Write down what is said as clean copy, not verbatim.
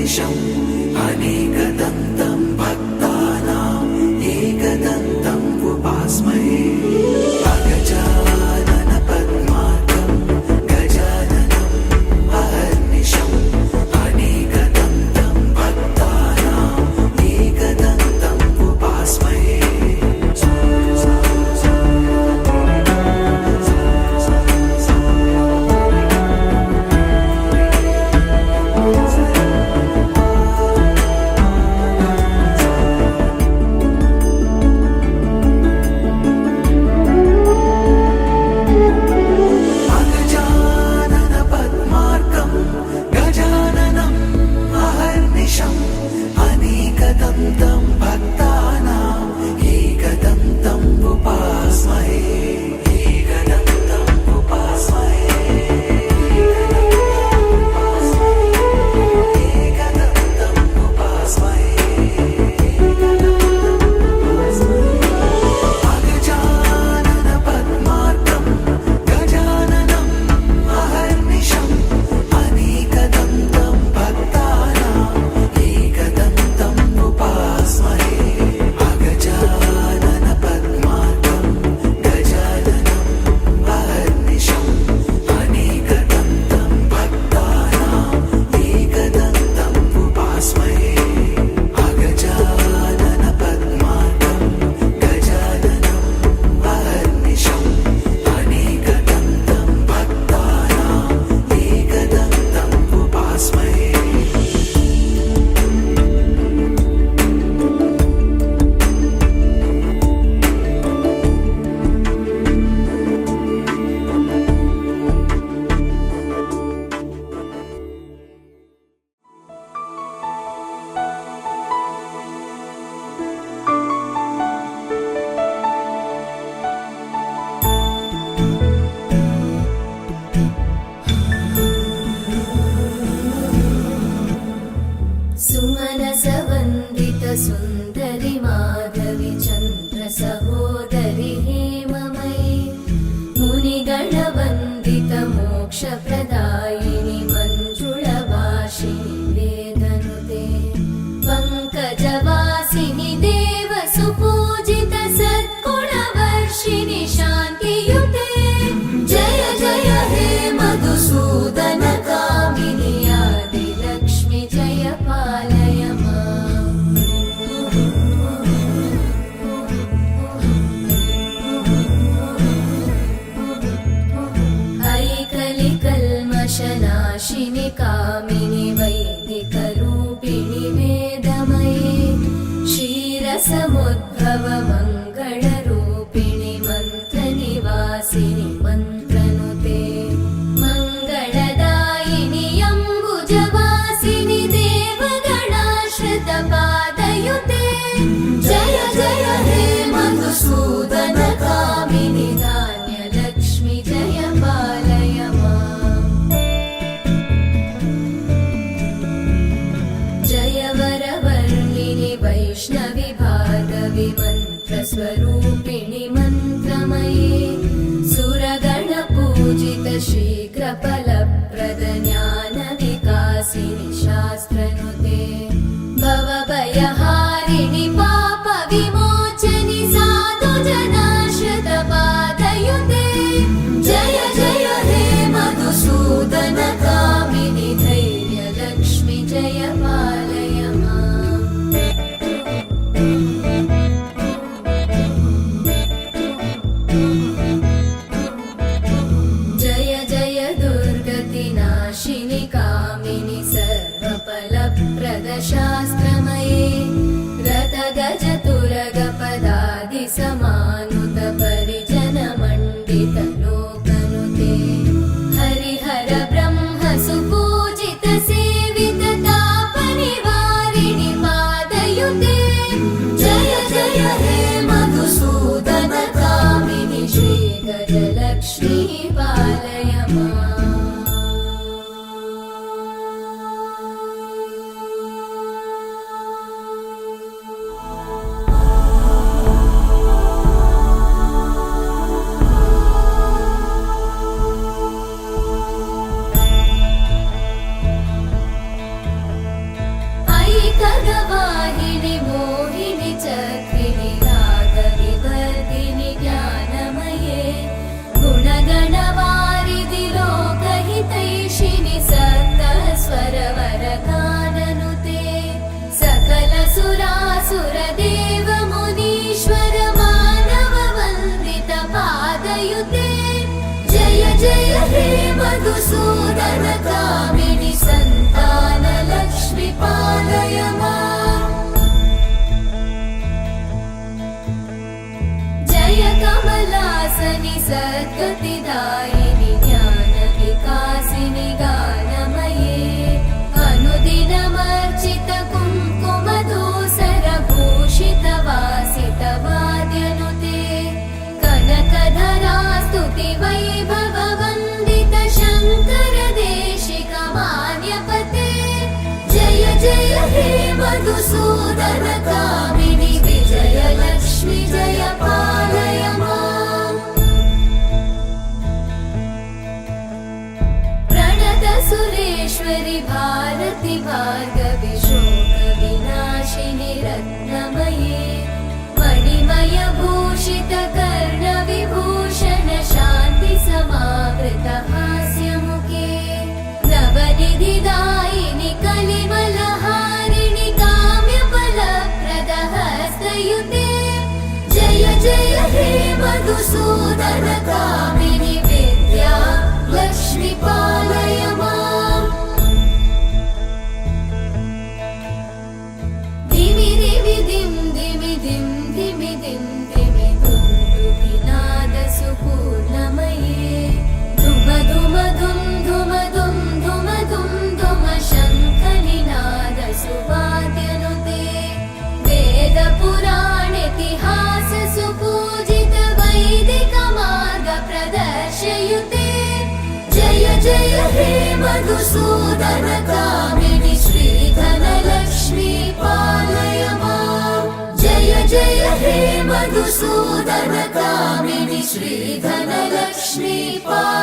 अहर्निशम् अनेकदन्तं भक्तानाम् एकदन्तम् उपास्महे अगजानन पद्मार्कं गजाननम् अहर्निशम् अनेकदन्तं भक्तानाम् एकदन्तम् उपास्महे सुन्दरि माधवी चन्द्र सहोदरि हेममयी मुनिगणवन्दित मोक्षप्रदायिनि मञ्जुळभाषिणि वेदनुते पङ्कजवासिनि देवसुपूजित सद्गुणवर्षिणि शान्तियुते जय जय हे मधुसूदन कामिनि आदिलक्ष्मि जय पालय नाशिनि कामिनि वैदिकरूपिणि वेदमये क्षीरसमुद्भव मङ्गलरूपिणि मन्त्रनिवासिनि मन्त्रनुते मङ्गलदायिनि अम्बुजवासिनि देवगणाश्रितपादयुते जय जय हे मधुसूदन कामिनि धान्यलक्ष्मि जय पालय वैष्णवि भार्गवि मन्त्रस्वरूपिणि मन्त्रमये सुरगणपूजित शीघ्रफलप्रद ज्ञानविकासिनि शास्त्रनुते भवभयहारिणि पापविमोचनि साधुजनाश्रितपादयुते जय जय हे मधुसूदन कामिनि धैर्यलक्ष्मि जय पालय जय जय दुर्गतिनाशिनि कामिनि सर्वफलप्रद शास्त्रमये रथगजतुरगपदादिसमानुत परिजनमण्डित लोकनुते हरिहर ब्रह्म सुपूजित सेवित तापनिवारिणि पादयुते जय जय हे मधुसूदन कामिनि श्रीगजलक्ष्मी पालय खगवाहिनि मोहिनि चक्रिणि रागविवर्धिनि ज्ञानमये गुणगणवारिधि लोकहितैषिणि सप्तस्वरवरगाननुते सकल सुरासुरदेव मुनीश्वर मानव वन्दित पादयुते जय जय हे मधुसूदन कामिनि सन्तान लक्ष्मी पालय माम् जय कमलासनि सद्गतिदायिनि ज्ञान विकासिनि गानमये अनुदिनमर्चित कुङ्कुमधूसर भूषित वासित वाद्यनुते कनकधरा स्तुति वैभव वन्दित शङ्कर देशिक मान्यपते जय जय हे मधुसूदन कामिनि विजय लक्ष्मी जय पालय माम् प्रणत सुरेश्वरि भारति भार्गवि शोक विनाशिनि रत्नमये मणिमय भूषित कर्ण विभूषण शान्ति समावृत हास्यमुखे नवनिधिदायिनि कलिमलहारिणि काम्यफलप्रद हस्तयुते जय जय हे मधुसूदन कामिनि विद्या लक्ष्मी पालय माम् धिमि धिमि धिं धिमि धिं धिमि धिं धिमि धुन्दुभिनाद सुपूर्णमये धुम धुम धुं धुम धुं धुम धुं धुम शङ्खनिनाद सुवाद्यनुते वेद पुराणेतिहास सुपूजित वैदिक मार्ग प्रदर्शयुते जय जय हे मधुसूदन कामिनि श्रीधन लक्ष्मी पालय माम् जय जय हे मधुसूदन कामिनि श्रीधन लक्ष्मी पालय